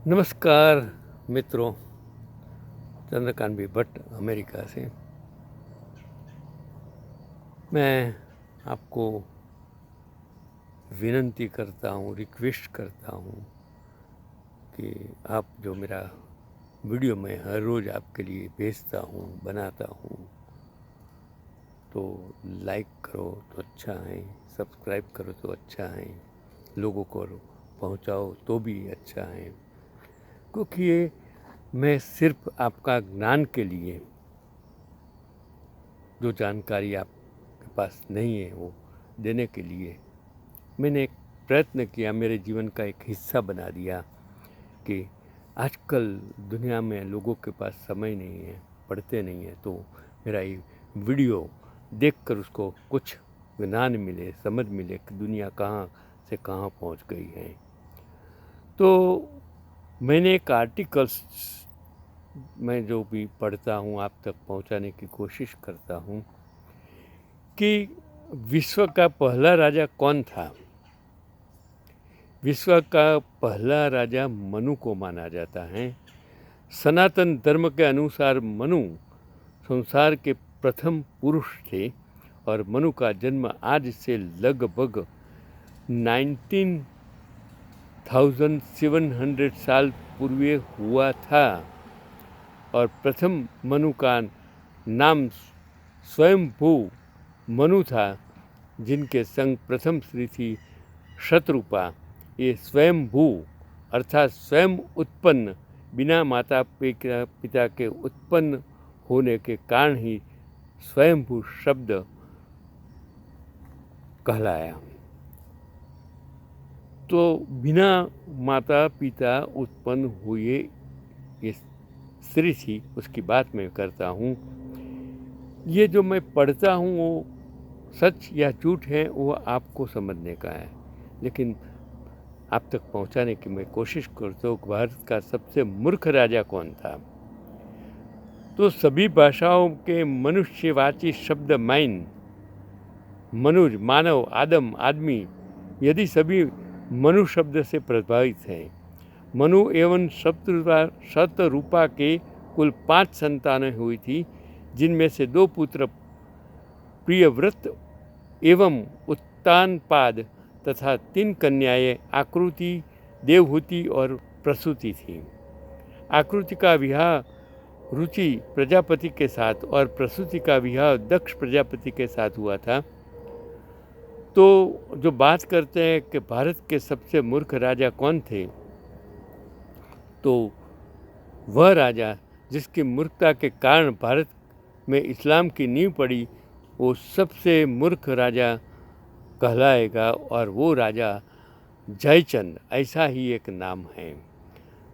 नमस्कार मित्रों, चंद्रकांत भी भट्ट अमेरिका से मैं आपको विनंती करता हूँ, रिक्वेस्ट करता हूँ कि आप जो मेरा वीडियो मैं हर रोज़ आपके लिए भेजता हूँ, बनाता हूँ, तो लाइक करो तो अच्छा है, सब्सक्राइब करो तो अच्छा है, लोगों को पहुँचाओ तो भी अच्छा है, क्योंकि ये मैं सिर्फ आपका ज्ञान के लिए, जो जानकारी आपके पास नहीं है वो देने के लिए मैंने एक प्रयत्न किया, मेरे जीवन का एक हिस्सा बना दिया कि आजकल दुनिया में लोगों के पास समय नहीं है, पढ़ते नहीं है, तो मेरा ये वीडियो देखकर उसको कुछ ज्ञान मिले, समझ मिले कि दुनिया कहाँ से कहाँ पहुँच गई है। तो मैंने एक आर्टिकल्स मैं जो भी पढ़ता हूँ आप तक पहुँचाने की कोशिश करता हूँ कि विश्व का पहला राजा कौन था। विश्व का पहला राजा मनु को माना जाता है। सनातन धर्म के अनुसार मनु संसार के प्रथम पुरुष थे और मनु का जन्म आज से लगभग 19,700 साल पूर्व हुआ था और प्रथम मनु का नाम स्वयंभू मनु था, जिनके संग प्रथम स्त्री थी शतरूपा। ये स्वयंभू अर्थात स्वयं उत्पन्न, बिना माता पिता के उत्पन्न होने के कारण ही स्वयंभू शब्द कहलाया। तो बिना माता पिता उत्पन्न हुए ये स्त्री थी, उसकी बात मैं करता हूँ। ये जो मैं पढ़ता हूँ वो सच या झूठ है वो आपको समझने का है, लेकिन आप तक पहुंचाने की मैं कोशिश करता हूँ। भारत का सबसे मूर्ख राजा कौन था? तो सभी भाषाओं के मनुष्यवाची शब्द मैन, मनुज, मानव, आदम, आदमी, यदि सभी मनु शब्द से प्रभावित हैं। मनु एवं शतरूपा के कुल 5 संतानें हुई थी, जिनमें से 2 पुत्र प्रियव्रत एवं उत्तानपाद तथा 3 कन्याएं आकृति, देवहूति और प्रसूति थी। आकृति का विवाह रुचि प्रजापति के साथ और प्रसूति का विवाह दक्ष प्रजापति के साथ हुआ था। तो जो बात करते हैं कि भारत के सबसे मूर्ख राजा कौन थे, तो वह राजा जिसकी मूर्खता के कारण भारत में इस्लाम की नींव पड़ी, वो सबसे मूर्ख राजा कहलाएगा और वो राजा जयचंद, ऐसा ही एक नाम है।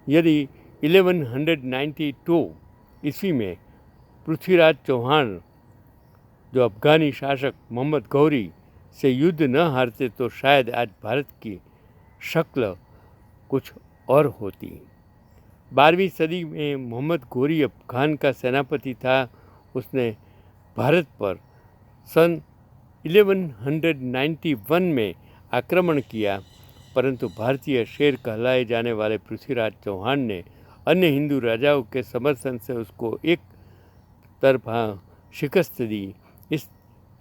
यदि 1192 ईस्वी में पृथ्वीराज चौहान, जो अफगानी शासक मोहम्मद गौरी से युद्ध न हारते, तो शायद आज भारत की शक्ल कुछ और होती। 12वीं सदी में मोहम्मद गौरी अफगान का सेनापति था। उसने भारत पर सन 1191 में आक्रमण किया, परंतु भारतीय शेर कहलाए जाने वाले पृथ्वीराज चौहान ने अन्य हिंदू राजाओं के समर्थन से उसको एक तरफा शिकस्त दी। इस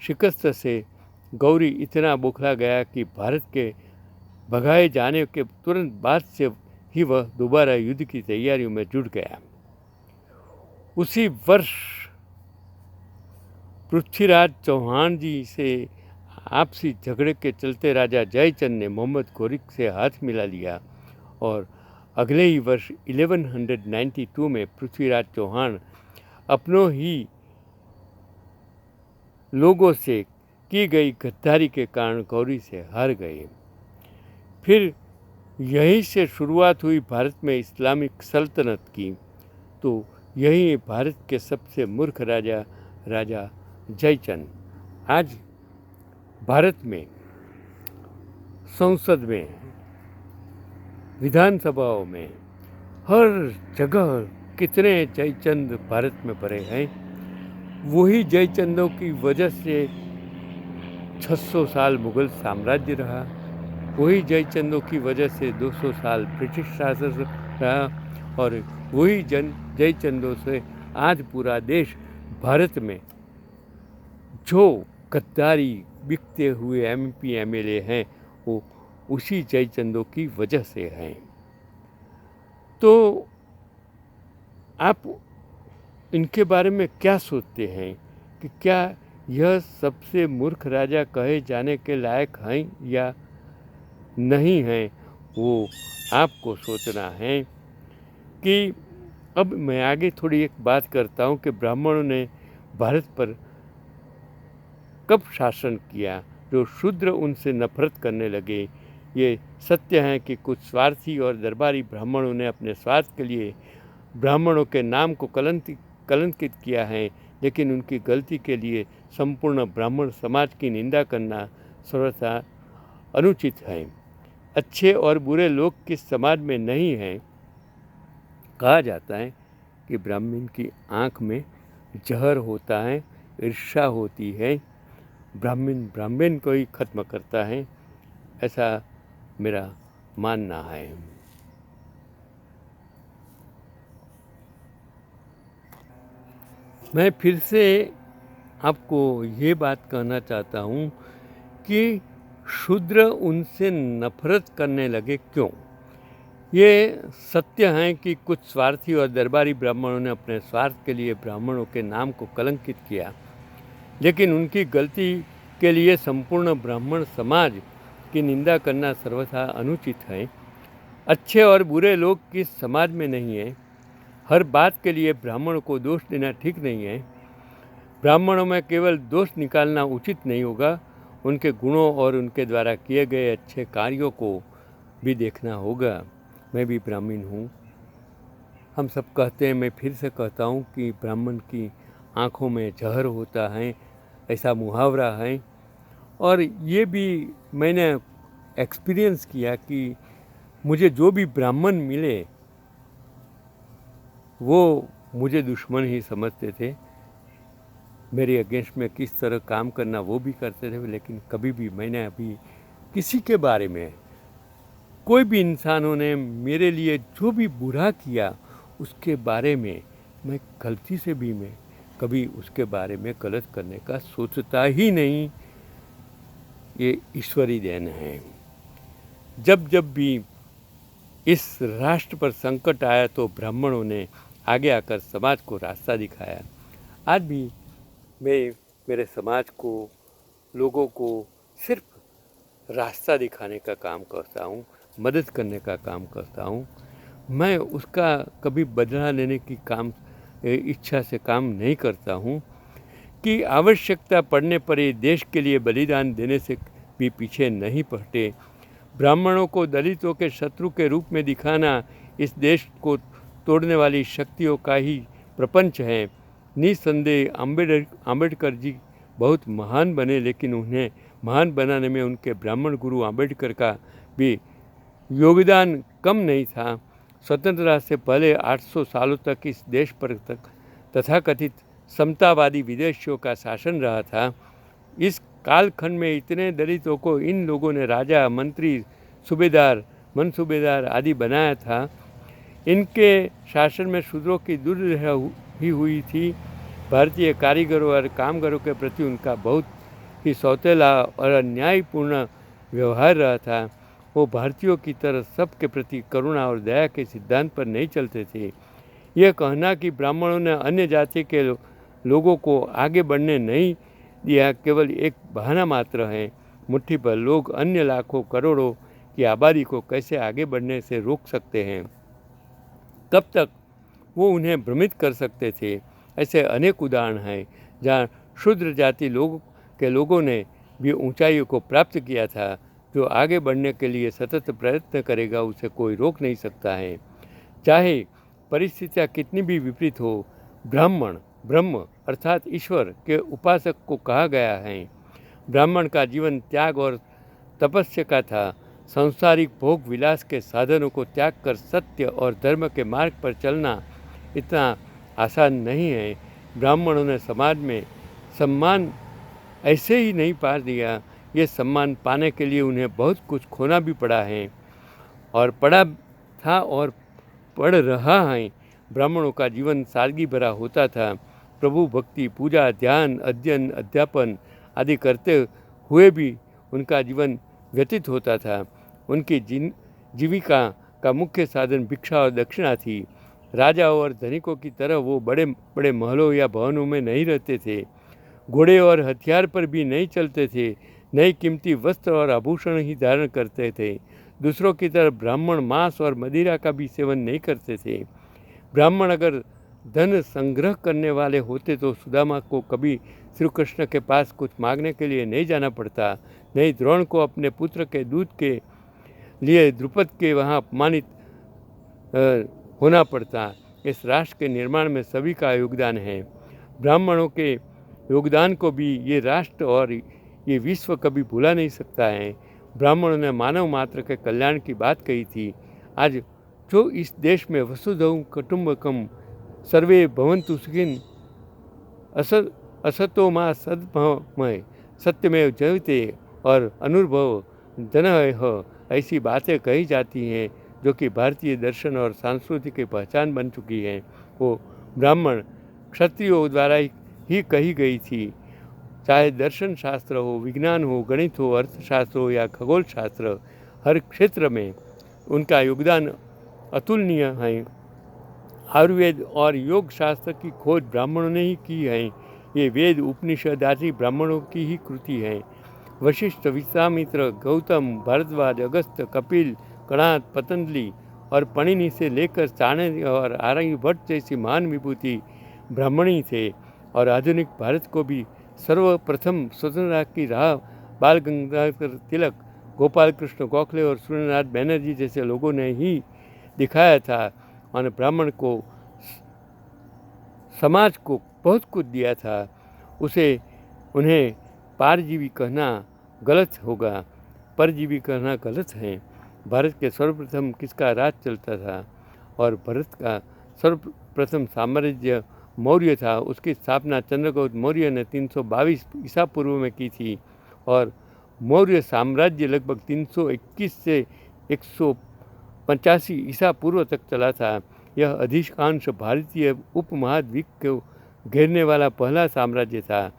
शिकस्त से गौरी इतना बौखला गया कि भारत के भगाए जाने के तुरंत बाद से ही वह दोबारा युद्ध की तैयारियों में जुट गया। उसी वर्ष पृथ्वीराज चौहान जी से आपसी झगड़े के चलते राजा जयचंद ने मोहम्मद गौरी से हाथ मिला लिया और अगले ही वर्ष 1192 में पृथ्वीराज चौहान अपनों ही लोगों से की गई गद्दारी के कारण गौरी से हार गए। फिर यहीं से शुरुआत हुई भारत में इस्लामिक सल्तनत की। तो यही भारत के सबसे मूर्ख राजा राजा जयचंद। आज भारत में संसद में, विधानसभाओं में, हर जगह कितने जयचंद भारत में पड़े हैं। वही जयचंदों की वजह से 600 साल मुगल साम्राज्य रहा, वही जयचंदों की वजह से 200 साल ब्रिटिश शासन रहा और वही जयचंदों से आज पूरा देश भारत में जो गद्दारी बिकते हुए MP MLA हैं वो उसी जयचंदों की वजह से हैं। तो आप इनके बारे में क्या सोचते हैं कि क्या यह सबसे मूर्ख राजा कहे जाने के लायक हैं या नहीं हैं, वो आपको सोचना है। कि अब मैं आगे थोड़ी एक बात करता हूँ कि ब्राह्मणों ने भारत पर कब शासन किया, जो शूद्र उनसे नफरत करने लगे। ये सत्य है कि कुछ स्वार्थी और दरबारी ब्राह्मणों ने अपने स्वार्थ के लिए ब्राह्मणों के नाम को कलंकित किया है, लेकिन उनकी गलती के लिए संपूर्ण ब्राह्मण समाज की निंदा करना सर्वथा अनुचित है। अच्छे और बुरे लोग किस समाज में नहीं हैं। कहा जाता है कि ब्राह्मण की आँख में जहर होता है, ईर्ष्या होती है, ब्राह्मण को ही खत्म करता है, ऐसा मेरा मानना है। मैं फिर से आपको ये बात कहना चाहता हूँ कि शूद्र उनसे नफरत करने लगे क्यों। ये सत्य है कि कुछ स्वार्थी और दरबारी ब्राह्मणों ने अपने स्वार्थ के लिए ब्राह्मणों के नाम को कलंकित किया, लेकिन उनकी गलती के लिए संपूर्ण ब्राह्मण समाज की निंदा करना सर्वथा अनुचित है। अच्छे और बुरे लोग किस समाज में नहीं हैं। हर बात के लिए ब्राह्मणों को दोष देना ठीक नहीं है। ब्राह्मणों में केवल दोष निकालना उचित नहीं होगा, उनके गुणों और उनके द्वारा किए गए अच्छे कार्यों को भी देखना होगा। मैं भी ब्राह्मण हूँ। हम सब कहते हैं, मैं फिर से कहता हूँ कि ब्राह्मण की आँखों में जहर होता है, ऐसा मुहावरा है। और ये भी मैंने एक्सपीरियंस किया कि मुझे जो भी ब्राह्मण मिले वो मुझे दुश्मन ही समझते थे। मेरे अगेंस्ट में किस तरह काम करना वो भी करते थे, लेकिन कभी भी मैंने अभी किसी के बारे में, कोई भी इंसानों ने मेरे लिए जो भी बुरा किया उसके बारे में मैं गलती से भी मैं कभी उसके बारे में गलत करने का सोचता ही नहीं। ये ईश्वरी देन है। जब जब भी इस राष्ट्र पर संकट आया तो ब्राह्मणों ने आगे आकर समाज को रास्ता दिखाया। आज भी मैं मेरे समाज को, लोगों को सिर्फ रास्ता दिखाने का काम करता हूँ, मदद करने का काम करता हूँ। मैं उसका कभी बदला लेने की इच्छा से काम नहीं करता हूँ कि आवश्यकता पड़ने पर ये देश के लिए बलिदान देने से भी पीछे नहीं हटे। ब्राह्मणों को दलितों के शत्रु के रूप में दिखाना इस देश को तोड़ने वाली शक्तियों का ही प्रपंच है। निसंदेह आम्बेडकर जी बहुत महान बने, लेकिन उन्हें महान बनाने में उनके ब्राह्मण गुरु आम्बेडकर का भी योगदान कम नहीं था। स्वतंत्रता से पहले 800 सालों तक इस देश पर तथाकथित समतावादी विदेशियों का शासन रहा था। इस कालखंड में इतने दलितों को इन लोगों ने राजा, मंत्री, सूबेदार, मनसूबेदार आदि बनाया था। इनके शासन में शूद्रों की दुर्दशा ही हुई थी। भारतीय कारीगरों और कामगारों के प्रति उनका बहुत ही सौतेला और अन्यायपूर्ण व्यवहार रहा था। वो भारतीयों की तरह सबके प्रति करुणा और दया के सिद्धांत पर नहीं चलते थे। यह कहना कि ब्राह्मणों ने अन्य जाति के लोगों को आगे बढ़ने नहीं दिया केवल एक बहाना मात्र है। मुट्ठी पर लोग अन्य लाखों करोड़ों की आबादी को कैसे आगे बढ़ने से रोक सकते हैं, कब तक वो उन्हें भ्रमित कर सकते थे। ऐसे अनेक उदाहरण हैं जहाँ शूद्र जाति लोगों ने भी ऊंचाइयों को प्राप्त किया था। जो आगे बढ़ने के लिए सतत प्रयत्न करेगा उसे कोई रोक नहीं सकता है, चाहे परिस्थितियाँ कितनी भी विपरीत हो। ब्रह्म अर्थात ईश्वर के उपासक को कहा गया है। ब्राह्मण का जीवन त्याग और तपस्या का था। सांसारिक भोग विलास के साधनों को त्याग कर सत्य और धर्म के मार्ग पर चलना इतना आसान नहीं है। ब्राह्मणों ने समाज में सम्मान ऐसे ही नहीं पा दिया ये सम्मान पाने के लिए उन्हें बहुत कुछ खोना भी पड़ा है और पड़ा था और पढ़ रहा है। ब्राह्मणों का जीवन सादगी भरा होता था। प्रभु भक्ति, पूजा, ध्यान, अध्ययन, अध्यापन आदि करते हुए भी उनका जीवन व्यतीत होता था। उनकी जीविका का मुख्य साधन भिक्षा और दक्षिणा थी। राजा और धनिकों की तरह वो बड़े बड़े महलों या भवनों में नहीं रहते थे। घोड़े और हथियार पर भी नहीं चलते थे। नए कीमती वस्त्र और आभूषण ही धारण करते थे। दूसरों की तरह ब्राह्मण मांस और मदिरा का भी सेवन नहीं करते थे। ब्राह्मण अगर धन संग्रह करने वाले होते तो सुदामा को कभी श्री कृष्ण के पास कुछ मांगने के लिए नहीं जाना पड़ता, नहीं द्रोण को अपने पुत्र के दूध के लिए द्रुपद के वहाँ अपमानित होना पड़ता। इस राष्ट्र के निर्माण में सभी का योगदान है। ब्राह्मणों के योगदान को भी ये राष्ट्र और ये विश्व कभी भुला नहीं सकता है। ब्राह्मणों ने मानव मात्र के कल्याण की बात कही थी। आज जो इस देश में वसुधैव कुटुम्बकम सर्वे भवन्तु सुखिन असतो मा सद्भावमय सत्यमेव जयते और अनुर्भव जनः ऐसी बातें कही जाती हैं जो कि भारतीय दर्शन और संस्कृति की पहचान बन चुकी हैं। वो ब्राह्मण क्षत्रियों द्वारा ही कही गई थी। चाहे दर्शन शास्त्र हो, विज्ञान हो, गणित हो, अर्थशास्त्र हो या खगोल शास्त्र, हर क्षेत्र में उनका योगदान अतुलनीय है। आयुर्वेद और योग शास्त्र की खोज ब्राह्मणों ने ही की है। ये वेद उपनिषद आदि ब्राह्मणों की ही कृति है। वशिष्ठ, विश्वामित्र, गौतम, भारद्वाज, अगस्त्य, कपिल, कणाद, पतंजलि और पणिनि से लेकर चाणक्य और आर्यभट्ट जैसी महान विभूति ब्राह्मणी थे। और आधुनिक भारत को भी सर्वप्रथम स्वतंत्रता की राह बाल गंगाधर तिलक, गोपाल कृष्ण गोखले और सूर्यनाथ बैनर्जी जैसे लोगों ने ही दिखाया था। और ब्राह्मण को समाज को बहुत कुछ दिया था। उन्हें पारजीवी कहना गलत होगा, परजीवी कहना गलत है। भारत के सर्वप्रथम किसका राज चलता था? और भारत का सर्वप्रथम साम्राज्य मौर्य था। उसकी स्थापना चंद्रगुप्त मौर्य ने 322 ईसा पूर्व में की थी और मौर्य साम्राज्य लगभग 321 से 185 ईसा पूर्व तक चला था। यह अधिकांश भारतीय उपमहाद्वीप को घेरने वाला पहला साम्राज्य था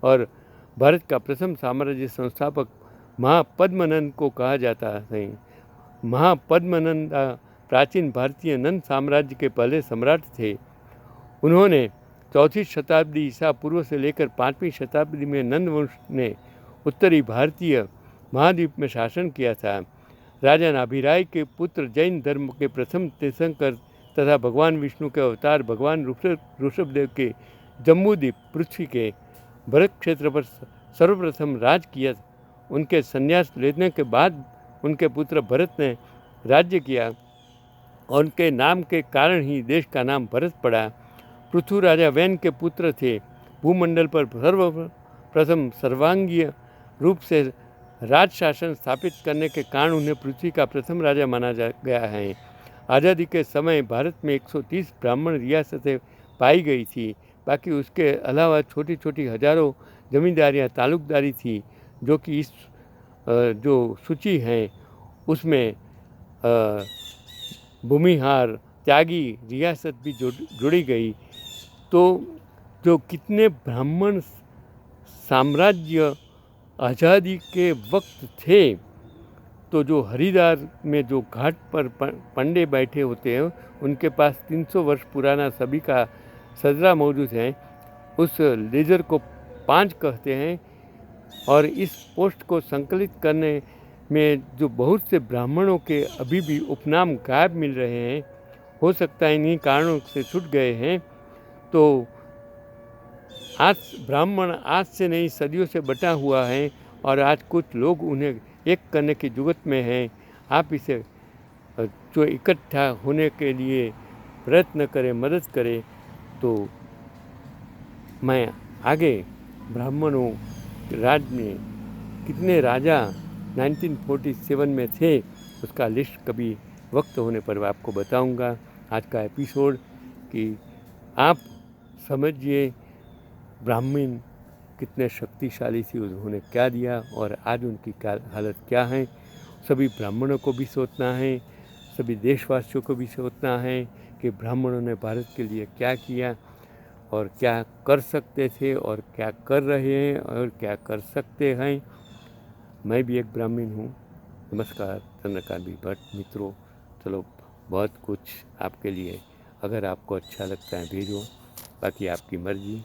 और भारत का प्रथम साम्राज्य संस्थापक महापद्मनंद को कहा जाता है। महापद्मनंद प्राचीन भारतीय नंद साम्राज्य के पहले सम्राट थे। उन्होंने 4वीं शताब्दी ईसा पूर्व से लेकर 5वीं शताब्दी में नंद वंश ने उत्तरी भारतीय महाद्वीप में शासन किया था। राजा नाभिराय के पुत्र जैन धर्म के प्रथम तीर्थंकर तथा भगवान विष्णु के अवतार भगवान ऋषभदेव के जम्बूद्वीप पृथ्वी के भरत क्षेत्र पर सर्वप्रथम राज किया। उनके संन्यास लेने के बाद उनके पुत्र भरत ने राज्य किया और उनके नाम के कारण ही देश का नाम भरत पड़ा। पृथु राजा वैन के पुत्र थे। भूमंडल पर सर्वप्रथम सर्वांगीय रूप से राज शासन स्थापित करने के कारण उन्हें पृथ्वी का प्रथम राजा माना गया है। आज़ादी के समय भारत में 130 ब्राह्मण रियासतें पाई गई थी। बाकी उसके अलावा छोटी छोटी हजारों जमींदारियां तालुकदारी थी, जो कि इस जो सूची है उसमें भूमिहार त्यागी रियासत भी जुड़ी गई। तो जो कितने ब्राह्मण साम्राज्य आज़ादी के वक्त थे, तो जो हरिद्वार में जो घाट पर पंडे बैठे होते हैं उनके पास 300 वर्ष पुराना सभी का सजरा मौजूद है। उस लेजर को 5 कहते हैं और इस पोस्ट को संकलित करने में जो बहुत से ब्राह्मणों के अभी भी उपनाम गायब मिल रहे हैं, हो सकता है इन्हीं कारणों से छूट गए हैं। तो आज ब्राह्मण आज से नहीं सदियों से बटा हुआ है और आज कुछ लोग उन्हें एक करने की जुगत में हैं। आप इसे जो इकट्ठा होने के लिए प्रयत्न करें, मदद करें। तो मैं आगे ब्राह्मणों राज में कितने राजा 1947 में थे उसका लिस्ट कभी वक्त होने पर आपको बताऊंगा। आज का एपिसोड कि आप समझिए ब्राह्मण कितने शक्तिशाली थी, उन्होंने क्या दिया और आज उनकी क्या हालत क्या है। सभी ब्राह्मणों को भी सोचना है, सभी देशवासियों को भी सोचना है कि ब्राह्मणों ने भारत के लिए क्या किया और क्या कर सकते थे और क्या कर रहे हैं और क्या कर सकते हैं। मैं भी एक ब्राह्मण हूँ। नमस्कार, चंद्रकांत बी भट्ट। मित्रों, चलो बहुत कुछ आपके लिए, अगर आपको अच्छा लगता है भेजो, बाकी आपकी मर्जी।